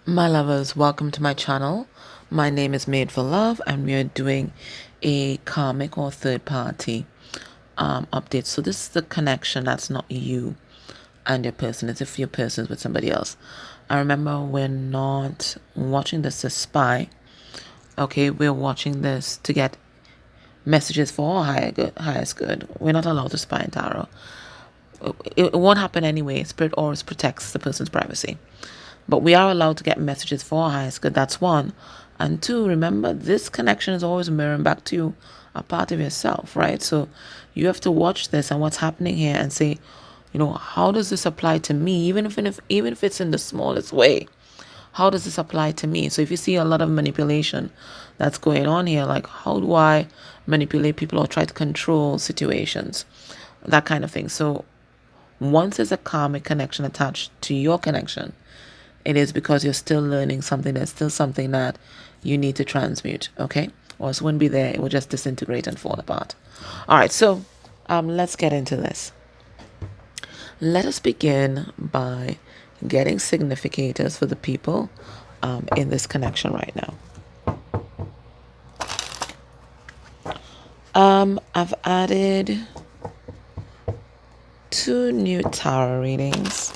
My lovers, welcome to my channel. My name is Made for Love and we are doing a karmic or third party update. So this is the connection that's not you and your person. It's if your person is with somebody else. I remember we're not watching this to spy. Okay, we're watching this to get messages for our highest good. We're not allowed to spy in tarot. It won't happen anyway. Spirit always protects the person's privacy. But we are allowed to get messages for our highest good. That's one. And two, remember, this connection is always mirroring back to you, a part of yourself, right? So you have to watch this and what's happening here and say, you know, how does this apply to me? Even if it's in the smallest way, how does this apply to me? So if you see a lot of manipulation that's going on here, like how do I manipulate people or try to control situations? That kind of thing. So once there's a karmic connection attached to your connection, it is because you're still learning something. There's still something that you need to transmute, okay? Or else it wouldn't be there. It will just disintegrate and fall apart. All right, so let's get into this. Let us begin by getting significators for the people in this connection right now. I've added 2 new tarot readings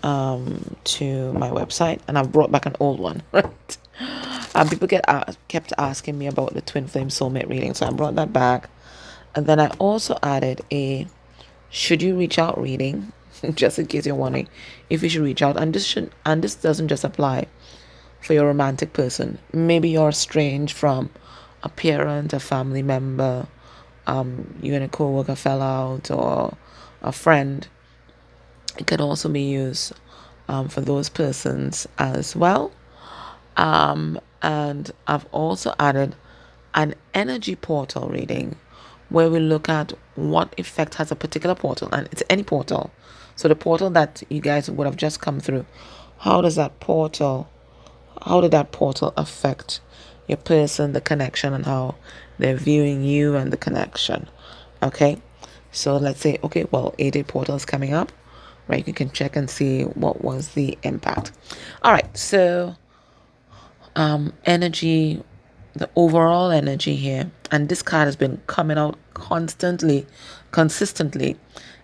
to my website, and I've brought back an old one, right? People kept asking me about the twin flame soulmate reading, so I brought that back. And then I also added a should you reach out reading, just in case you're wondering if you should reach out. And this doesn't just apply for your romantic person. Maybe you're estranged from a parent, a family member, you and a co-worker fell out, or a friend. It can also be used for those persons as well. And I've also added an energy portal reading where we look at what effect has a particular portal, and it's any portal. So the portal that you guys would have just come through, how did that portal affect your person, the connection, and how they're viewing you and the connection? Okay, so let's say, okay, well, 8 portal is coming up, right? You can check and see what was the impact. All right, so energy, the overall energy here, and this card has been coming out consistently,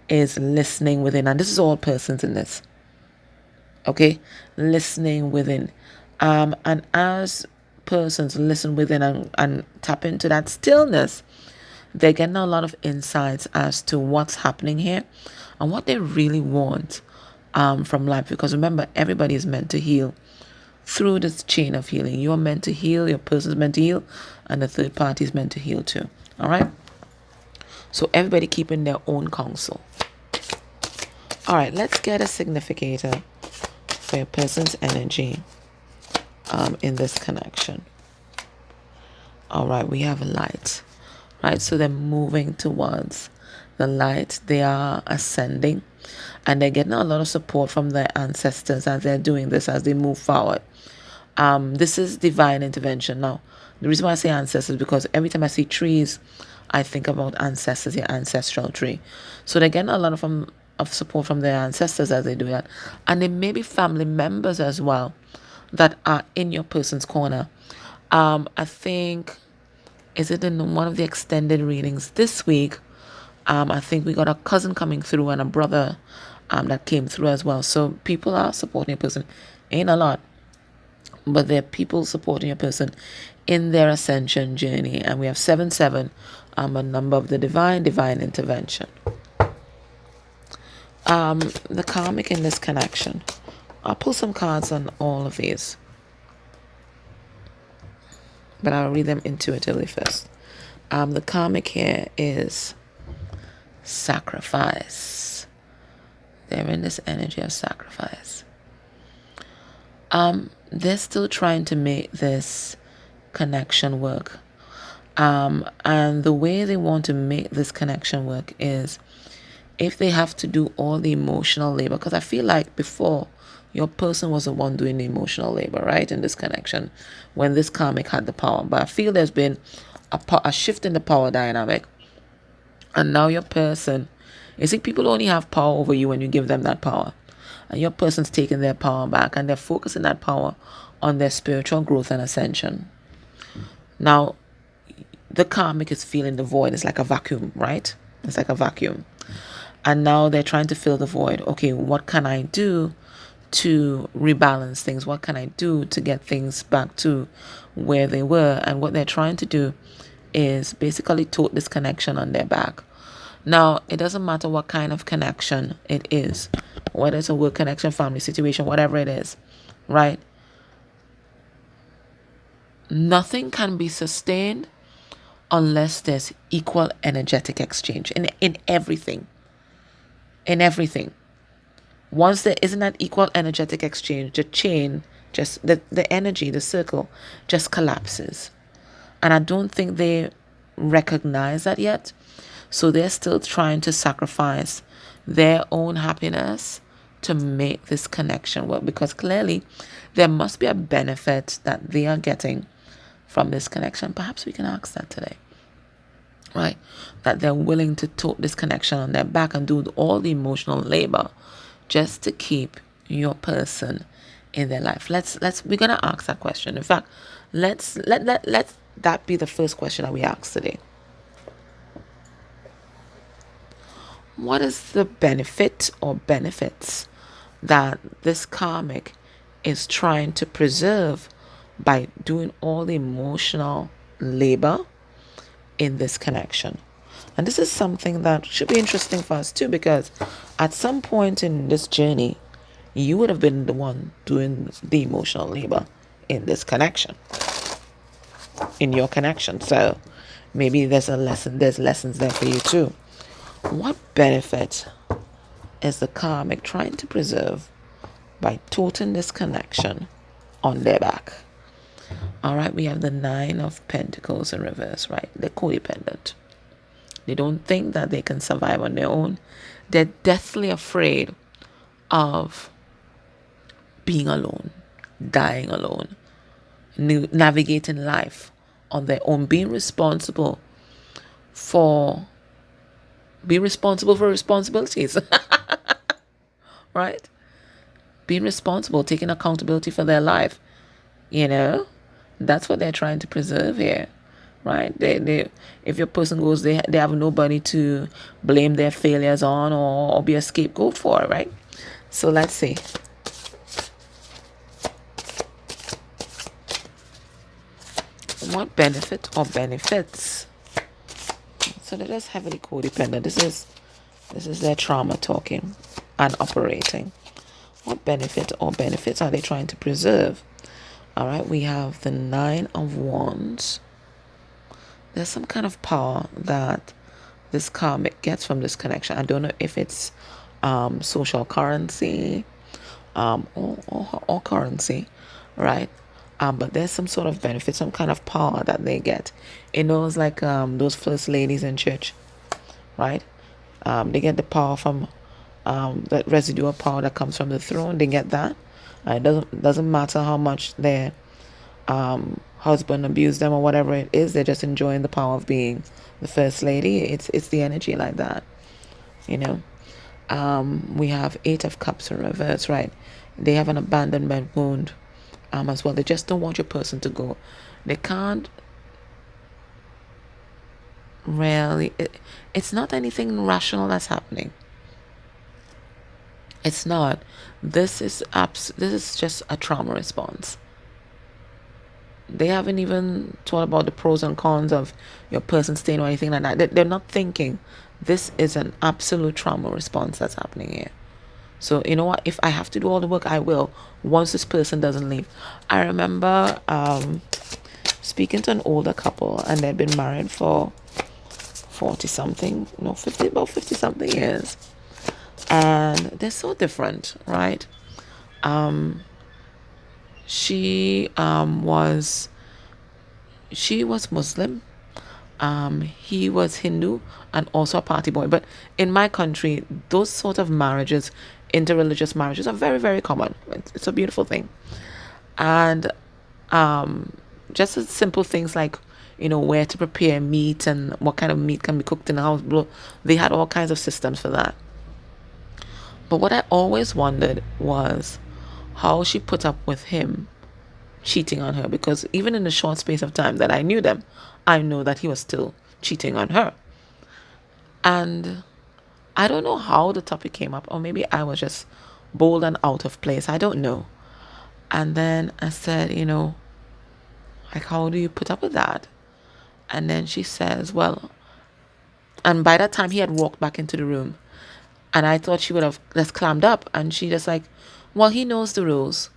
is listening within. And this is all persons in this, okay? Listening within. And as persons listen within and tap into that stillness, they're getting a lot of insights as to what's happening here and what they really want from life. Because remember, everybody is meant to heal through this chain of healing. You're meant to heal, your person's meant to heal, and the third party is meant to heal too. All right? So everybody keeping their own counsel. All right, let's get a significator for your person's energy in this connection. All right, we have light. Right, so they're moving towards the light. They are ascending, and they're getting a lot of support from their ancestors as they're doing this, as they move forward. This is divine intervention. Now, the reason why I say ancestors is because every time I see trees, I think about ancestors, your ancestral tree. So they're getting a lot of support from their ancestors as they do that. And there may be family members as well that are in your person's corner. I think, is it in one of the extended readings this week? I think we got a cousin coming through and a brother that came through as well. So people are supporting a person. Ain't a lot, but there are people supporting a person in their ascension journey. And we have 7/7, a number of the divine intervention. The karmic in this connection. I'll pull some cards on all of these, but I'll read them intuitively first. The karmic here is sacrifice. They're in this energy of sacrifice. They're still trying to make this connection work. And the way they want to make this connection work is if they have to do all the emotional labor, because I feel like before your person was the one doing the emotional labor, right, in this connection, when this karmic had the power. But I feel there's been a shift in the power dynamic, and now your person, you see, people only have power over you when you give them that power, and your person's taking their power back, and they're focusing that power on their spiritual growth and ascension. Now, the karmic is feeling the void. It's like a vacuum, right? It's like a vacuum. And now they're trying to fill the void. Okay, what can I do to rebalance things? What can I do to get things back to where they were? And what they're trying to do is basically tote this connection on their back. Now, it doesn't matter what kind of connection it is, whether it's a work connection, family situation, whatever it is, right? Nothing can be sustained unless there's equal energetic exchange in everything. In everything. Once there isn't that equal energetic exchange, the chain, just the energy, the circle just collapses. And I don't think they recognize that yet. So they're still trying to sacrifice their own happiness to make this connection work, because clearly there must be a benefit that they are getting from this connection. Perhaps we can ask that today, right? That they're willing to tote this connection on their back and do all the emotional labor just to keep your person in their life. We're gonna ask that question. In fact, let that be the first question that we ask today. What is the benefit or benefits that this karmic is trying to preserve by doing all the emotional labor in this connection? And this is something that should be interesting for us too, because at some point in this journey, you would have been the one doing the emotional labor in this connection, in your connection. So maybe there's lessons there for you too. What benefit is the karmic trying to preserve by toting this connection on their back? All right, we have the 9 of Pentacles in reverse, right? They're codependent. They don't think that they can survive on their own. They're deathly afraid of being alone, dying alone, navigating life on their own, being responsible for responsibilities, right? Being responsible, taking accountability for their life. That's what they're trying to preserve here, right? They if your person goes, they have nobody to blame their failures on or be a scapegoat for, right? So let's see. What benefit or benefits? So they're just heavily codependent. This is their trauma talking and operating. What benefit or benefits are they trying to preserve? All right, we have the 9 of Wands. There's some kind of power that this karmic gets from this connection. I don't know if it's social currency or currency, right? But there's some sort of benefit, some kind of power that they get. It knows, like those first ladies in church, right? They get the power from that residual power that comes from the throne. They get that. It doesn't matter how much their husband abused them or whatever it is. They're just enjoying the power of being the first lady. It's the energy like that, We have 8 of Cups in reverse, right? They have an abandonment wound as well. They just don't want your person to go. They can't really. It's not anything rational that's happening. It's not. This is just a trauma response. They haven't even thought about the pros and cons of your person staying or anything like that. They're not thinking. This is an absolute trauma response that's happening here. So you know what? If I have to do all the work, I will. Once this person doesn't leave. I remember speaking to an older couple, and they'd been married for 40 something, about 50 something years. And they're so different, right? She was Muslim. He was Hindu and also a party boy. But in my country, those sort of marriages, interreligious marriages are very, very common. It's a beautiful thing. And just as simple things like, where to prepare meat and what kind of meat can be cooked in the house. They had all kinds of systems for that. But what I always wondered was how she put up with him cheating on her, because even in the short space of time that I knew them, I know that he was still cheating on her. And I don't know how the topic came up, or maybe I was just bold and out of place. I don't know. And then I said, like, how do you put up with that? And then she says, well, and by that time he had walked back into the room, and I thought she would have just clammed up, and she just like, well, he knows the rules.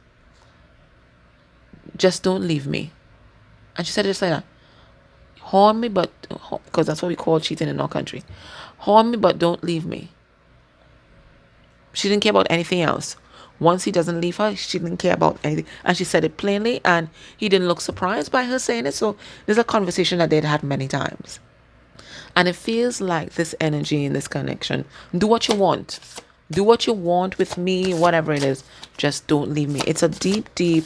Just don't leave me. And she said it just like that. Harm me, but, because that's what we call cheating in our country. Harm me, but don't leave me. She didn't care about anything else. Once he doesn't leave her, she didn't care about anything. And she said it plainly, and he didn't look surprised by her saying it. So there's a conversation that they'd had many times. And it feels like this energy in this connection. Do what you want. Do what you want with me, whatever it is. Just don't leave me. It's a deep, deep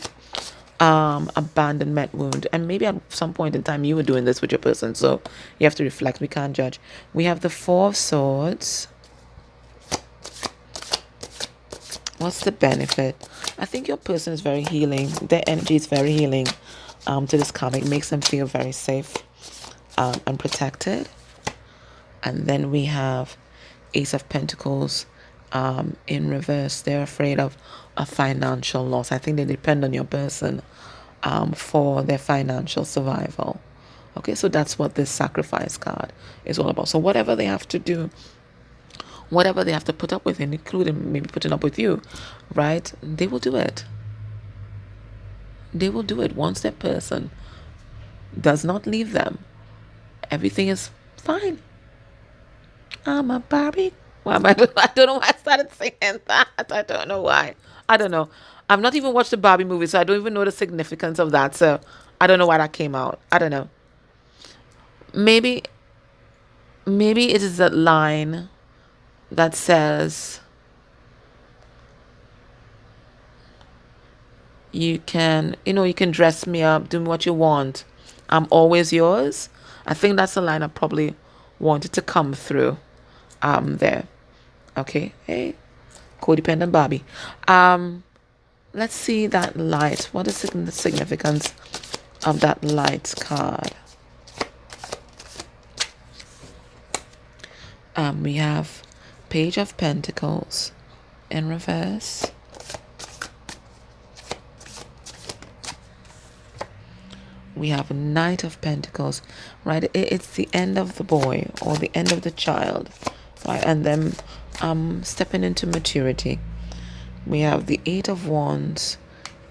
abandonment wound. And maybe at some point in time you were doing this with your person. So you have to reflect. We can't judge. We have the Four of Swords. What's the benefit? I think your person is very healing. Their energy is very healing to this karmic. Makes them feel very safe and protected. And then we have Ace of Pentacles in reverse. They're afraid of a financial loss. I think they depend on your person for their financial survival. Okay, so that's what this sacrifice card is all about. So whatever they have to do, whatever they have to put up with, including maybe putting up with you, right? They will do it. They will do it. Once their person does not leave them, everything is fine. I'm a Barbie. Why am I don't know why I started singing that. I don't know why. I don't know. I've not even watched the Barbie movie, so I don't even know the significance of that. So I don't know why that came out. I don't know. Maybe it is that line that says you can dress me up, do what you want. I'm always yours. I think that's the line I probably wanted to come through there. Okay. Hey, codependent Barbie. Let's see that light. What is the significance of that light card? We have Page of Pentacles in reverse. We have Knight of Pentacles, right? It's the end of the boy or the end of the child, right? And then stepping into maturity. We have the Eight of Wands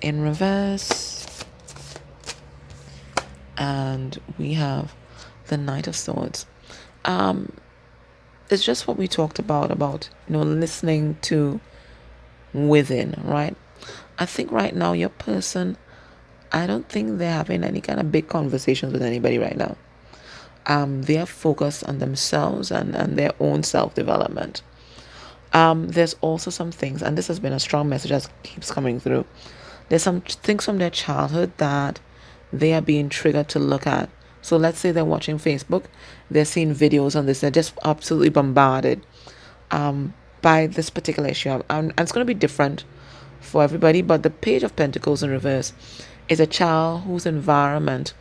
in reverse. And we have the Knight of Swords. It's just what we talked about listening to within, right? I think right now your person, I don't think they're having any kind of big conversations with anybody right now. They are focused on themselves and their own self-development. There's also some things, and this has been a strong message that keeps coming through. There's some things from their childhood that they are being triggered to look at. So let's say they're watching Facebook, they're seeing videos on this, they're just absolutely bombarded by this particular issue. And it's going to be different for everybody, but the Page of Pentacles in reverse is a child whose environment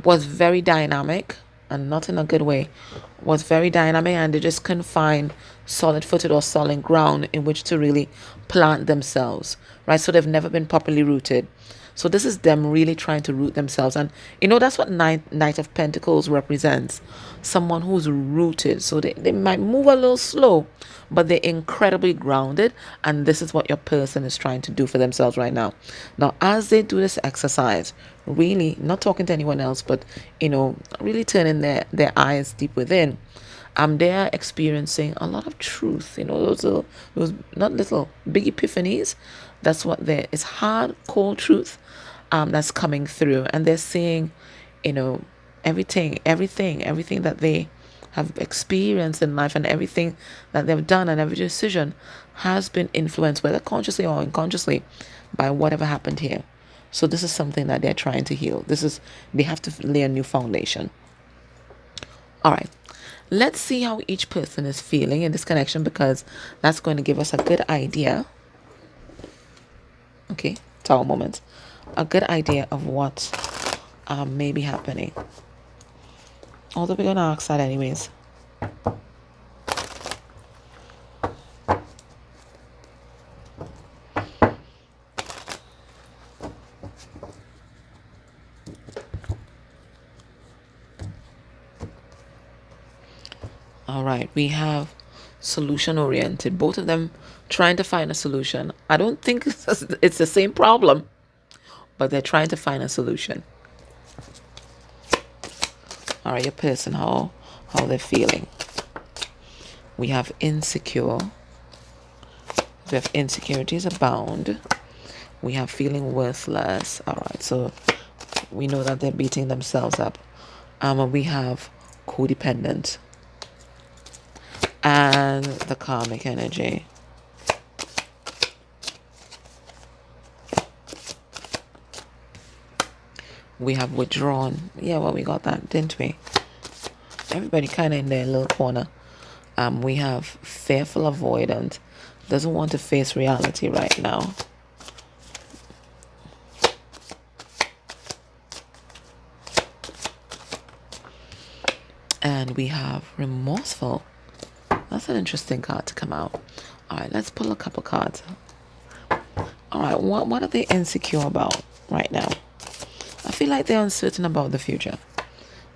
was very dynamic, and not in a good way, was very dynamic, and they just couldn't find solid footed or solid ground in which to really plant themselves, right? So they've never been properly rooted. So this is them really trying to root themselves. And that's what Knight of Pentacles represents. Someone who's rooted. So they might move a little slow, but they're incredibly grounded. And this is what your person is trying to do for themselves right now. Now, as they do this exercise, really not talking to anyone else, but, really turning their eyes deep within, they're experiencing a lot of truth, those not little big epiphanies. That's what it's hard, cold truth that's coming through. And they're seeing, everything that they have experienced in life and everything that they've done and every decision has been influenced, whether consciously or unconsciously, by whatever happened here. So this is something that they're trying to heal. They have to lay a new foundation. All right. Let's see how each person is feeling in this connection, because that's going to give us a good idea. Okay, tower moment. A good idea of what may be happening. Although we're going to ask that anyways. All right, we have solution oriented. Both of them trying to find a solution. I don't think it's the same problem, but they're trying to find a solution. All right, your person, how they're feeling. We have insecure. We have insecurities abound. We have feeling worthless. All right, so we know that they're beating themselves up. We have codependent and the karmic energy. We have withdrawn. Yeah, well, we got that, didn't we? Everybody kind of in their little corner. We have fearful avoidant. Doesn't want to face reality right now. And we have remorseful. That's an interesting card to come out. All right, let's pull a couple cards. All right, what are they insecure about right now? I feel like they're uncertain about the future.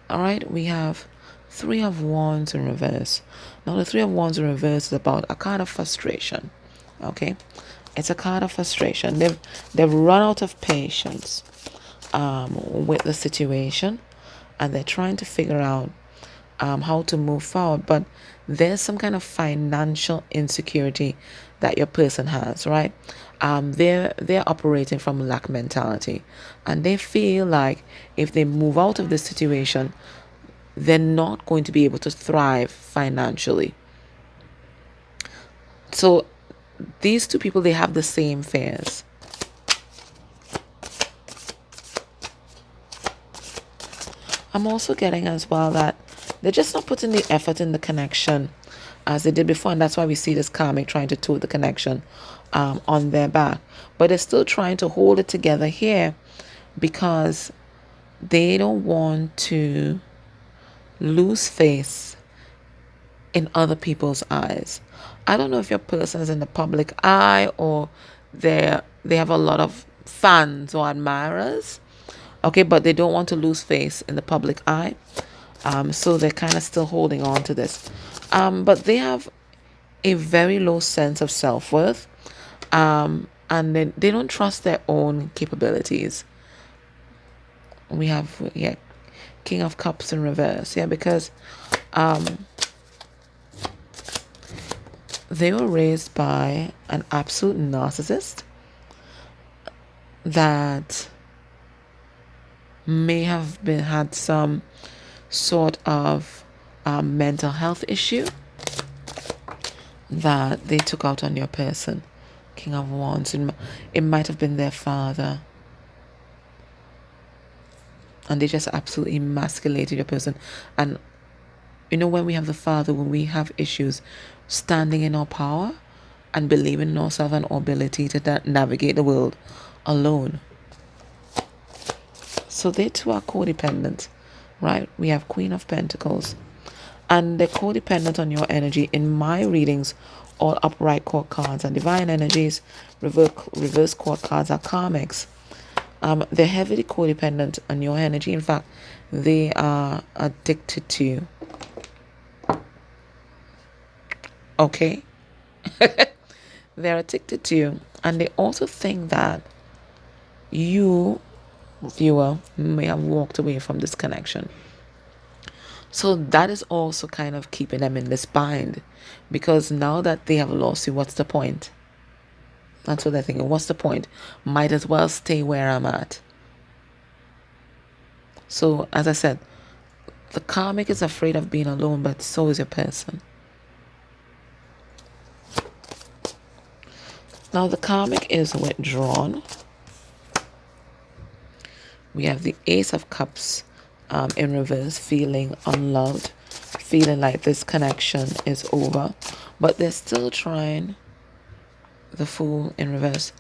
All right, we have Three of Wands in reverse. Now, the Three of Wands in reverse is about a card of frustration. Okay, it's a card of frustration. They've run out of patience with the situation, and they're trying to figure out how to move forward. But there's some kind of financial insecurity that your person has, right? They're operating from lack mentality, and they feel like if they move out of this situation, they're not going to be able to thrive financially. So these two people, they have the same fears. I'm also getting as well that they're just not putting the effort in the connection as they did before, and that's why we see this karmic trying to tote the connection on their back. But they're still trying to hold it together here because they don't want to lose face in other people's eyes. I don't know if your person is in the public eye or they have a lot of fans or admirers. Okay, but they don't want to lose face in the public eye. So they're kind of still holding on to this. But they have a very low sense of self-worth. And they don't trust their own capabilities. We have, King of Cups in reverse. Yeah, because they were raised by an absolute narcissist that may have had some sort of mental health issue that they took out on your person. King of Wands. It might have been their father. And they just absolutely emasculated your person. And when we have the father, when we have issues, standing in our power and believing in ourselves and our ability to navigate the world alone. So they too are codependent, right? We have Queen of Pentacles. And they're codependent on your energy. In my readings, all upright court cards are divine energies. Reverse court cards are karmics. They're heavily codependent on your energy. In fact, they are addicted to you. Okay? They're addicted to you. And they also think that you, viewer, may have walked away from this connection. So that is also kind of keeping them in this bind. Because now that they have lost you, what's the point? That's what they're thinking. What's the point? Might as well stay where I'm at. So, as I said, the karmic is afraid of being alone, but so is your person. Now the karmic is withdrawn. We have the Ace of Cups in reverse, feeling unloved, feeling like this connection is over, but they're still trying. The Fool in reverse.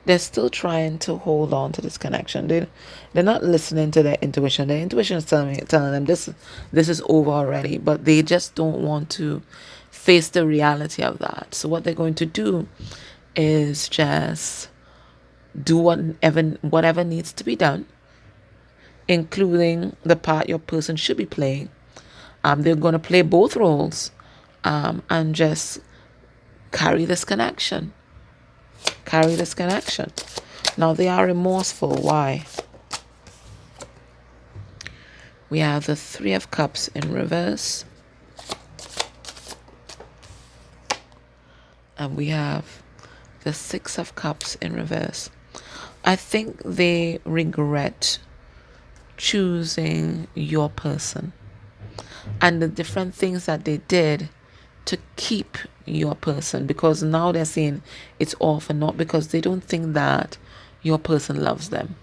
They're still trying to hold on to this connection. They're not listening to their intuition. Their intuition is telling them this is over already, but they just don't want to face the reality of that. So what they're going to do is just do whatever needs to be done, including the part your person should be playing. They're going to play both roles, and just carry this connection. Carry this connection. Now they are remorseful. Why? We have the Three of Cups in reverse. And we have the Six of Cups in reverse. I think they regret choosing your person and the different things that they did to keep your person, because now they're saying it's all for naught because they don't think that your person loves them.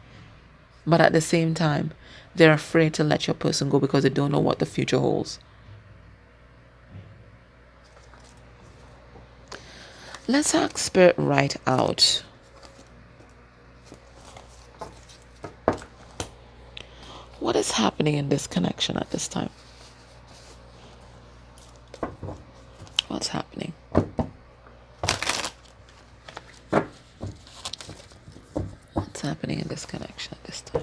But at the same time, they're afraid to let your person go because they don't know what the future holds. Let's ask Spirit right out. What is happening in this connection at this time? What's happening? What's happening in this connection at this time?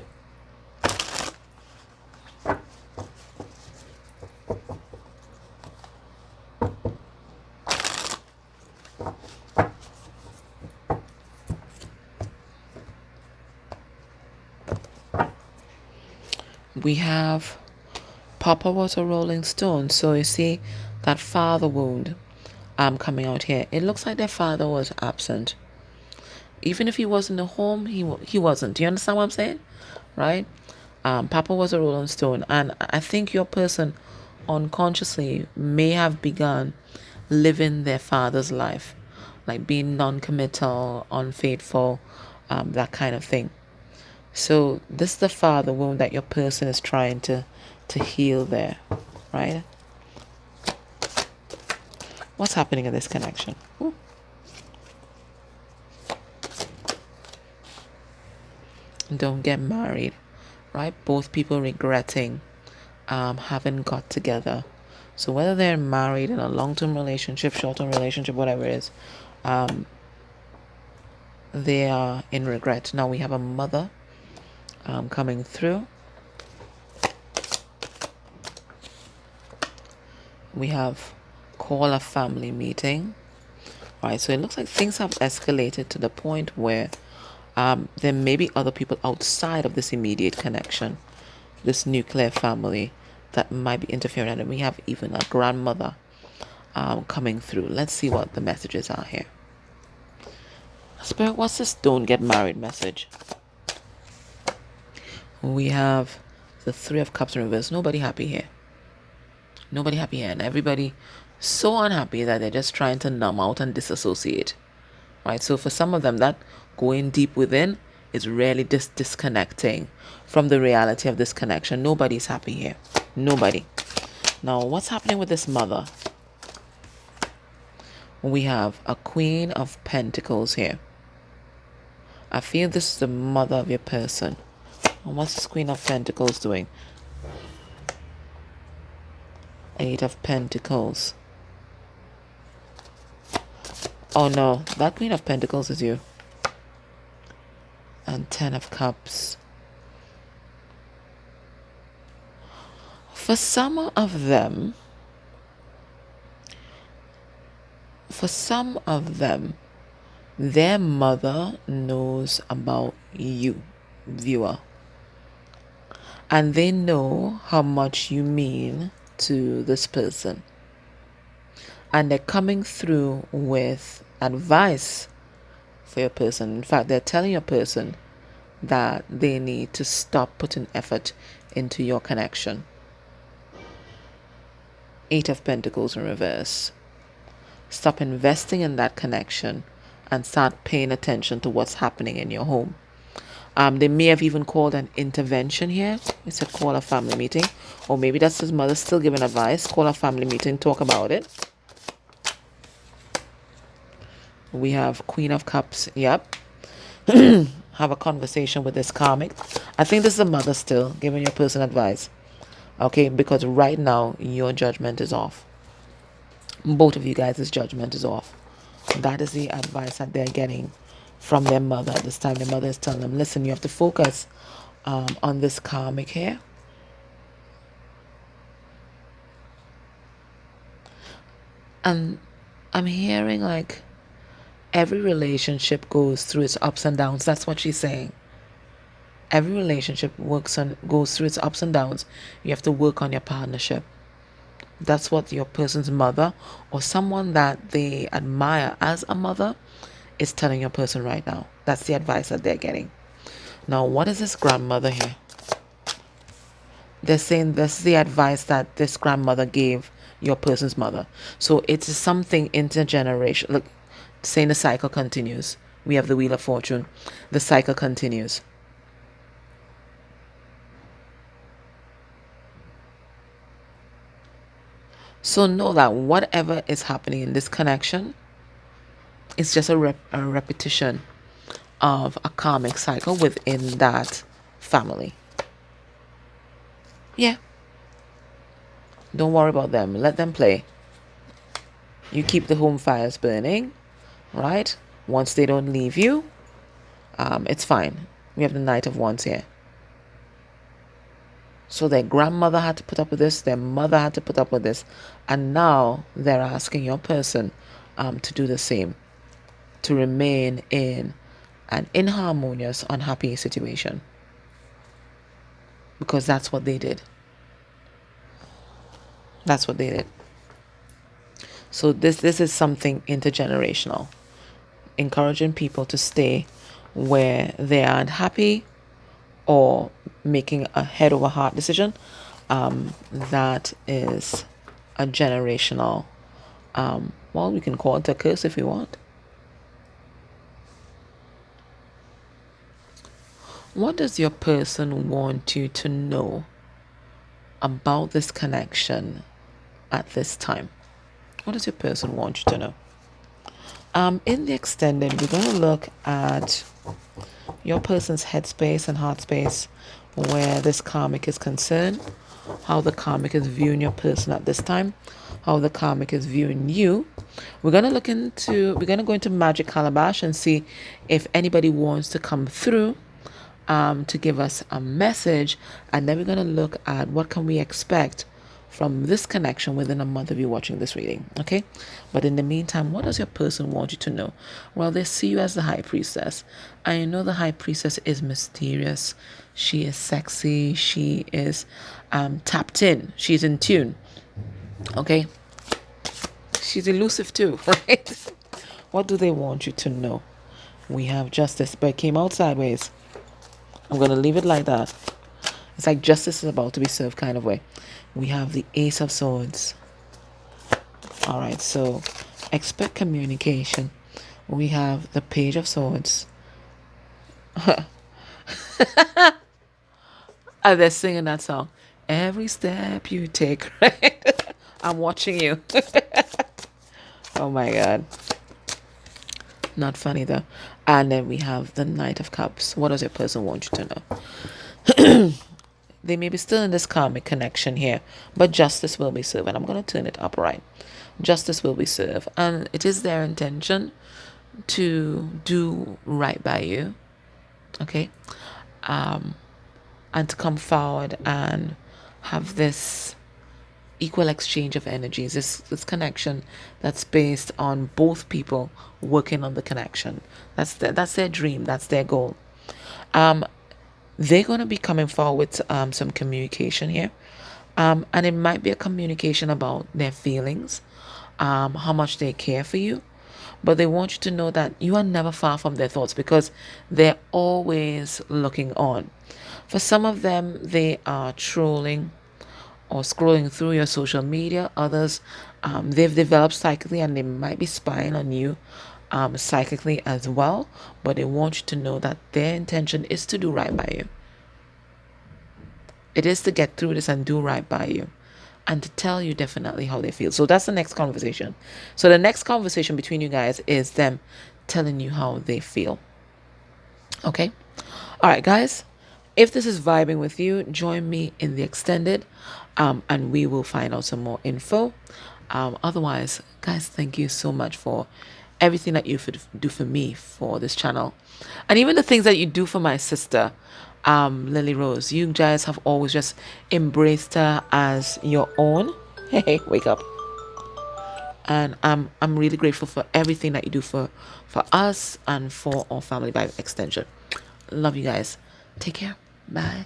We have Papa was a rolling stone. So you see that father wound coming out here. It looks like their father was absent. Even if he was in the home, he wasn't. Do you understand what I'm saying? Right? Papa was a rolling stone. And I think your person unconsciously may have begun living their father's life. Like being non-committal, unfaithful, that kind of thing. So this is the father wound that your person is trying to heal there. Right? What's happening in this connection? Ooh. Don't get married, right? Both people regretting having got together. So whether they're married in a long-term relationship, short-term relationship, whatever it is, they are in regret. Now we have a mother coming through. We have call a family meeting. All right, so it looks like things have escalated to the point where there may be other people outside of this immediate connection, this nuclear family, that might be interfering. And we have even a grandmother coming through. Let's see what the messages are here. Spirit, what's this don't get married message? We have the Three of Cups in reverse. Nobody happy here. Nobody happy here. And everybody so unhappy that they're just trying to numb out and disassociate. Right? So for some of them, that going deep within is really disconnecting from the reality of this connection. Nobody's happy here. Nobody. Now, what's happening with this mother? We have a Queen of Pentacles here. I feel this is the mother of your person. And what's this Queen of Pentacles doing? Eight of Pentacles. Oh no, that Queen of Pentacles is you. And Ten of Cups. For some of them, their mother knows about you, viewer. And they know how much you mean to this person. And they're coming through with advice for your person. In fact, they're telling your person that they need to stop putting effort into your connection. Eight of Pentacles in reverse. Stop investing in that connection and start paying attention to what's happening in your home. They may have even called an intervention here. It's a call a family meeting. Or maybe that's his mother still giving advice. Call a family meeting, talk about it. We have Queen of Cups. Yep. Have a conversation with this karmic. I think this is a mother still giving your person advice. Okay, because right now your judgment is off. Both of you guys' judgment is off. That is the advice that they're getting from their mother at this time. Their mother is telling them, listen, you have to focus on this karmic here. And I'm hearing like every relationship goes through its ups and downs. That's what she's saying. Every relationship goes through its ups and downs. You have to work on your partnership. That's what your person's mother or someone that they admire as a mother is telling your person right now. That's the advice that they're getting. Now, what is this grandmother here? They're saying this is the advice that this grandmother gave your person's mother. So it's something intergenerational. Look, saying the cycle continues. We have the Wheel of Fortune. The cycle continues. So know that whatever is happening in this connection, it's just a repetition of a karmic cycle within that family. Yeah. Don't worry about them. Let them play. You keep the home fires burning, right? Once they don't leave you, it's fine. We have the Knight of Wands here. So their grandmother had to put up with this, their mother had to put up with this, and now they're asking your person to do the same, to remain in an inharmonious, unhappy situation, because that's what they did. That's what they did. So this is something intergenerational, encouraging people to stay where they aren't happy or making a head over heart decision. That is a generational, well, we can call it a curse if we want. What does your person want you to know about this connection at this time? What does your person want you to know? In the extended, we're going to look at your person's headspace and heart space where this karmic is concerned, how the karmic is viewing your person at this time, how the karmic is viewing you. We're going to go into Magic Calabash and see if anybody wants to come through to give us a message, and then we're going to look at what can we expect from this connection within a month of you watching this reading. Okay, but in the meantime, what does your person want you to know? Well, they see you as the High Priestess. I know the High Priestess is mysterious, she is sexy, she is tapped in, she's in tune. Okay, she's elusive too, right? What do they want you to know? We have Justice, but it came out sideways. I'm going to leave it like that. It's like justice is about to be served kind of way. We have the Ace of Swords. All right, so expect communication. We have the Page of Swords. And they're singing that song. Every step you take, right? I'm watching you. Oh my God. Not funny though. And then we have the Knight of Cups. What does your person want you to know? They may be still in this karmic connection here, but justice will be served. And I'm going to turn it upright. Justice will be served. And it is their intention to do right by you. Okay? And to come forward and have this equal exchange of energies, this connection that's based on both people working on the connection. That's their dream. That's their goal. They're going to be coming forward with some communication here. And it might be a communication about their feelings, how much they care for you. But they want you to know that you are never far from their thoughts, because they're always looking on. For some of them, they are trolling or scrolling through your social media. Others, they've developed psychically and they might be spying on you psychically as well, but they want you to know that their intention is to do right by you. It is to get through this and do right by you, and to tell you definitely how they feel. So that's the next conversation. So the next conversation between you guys is them telling you how they feel. Okay? All right, guys. If this is vibing with you, join me in the extended, and we will find out some more info. Otherwise, guys, thank you so much for everything that you do for me for this channel, and even the things that you do for my sister, Lily Rose. You guys have always just embraced her as your own. Hey, wake up! And I'm really grateful for everything that you do for us and for our family by extension. Love you guys. Take care. Bye.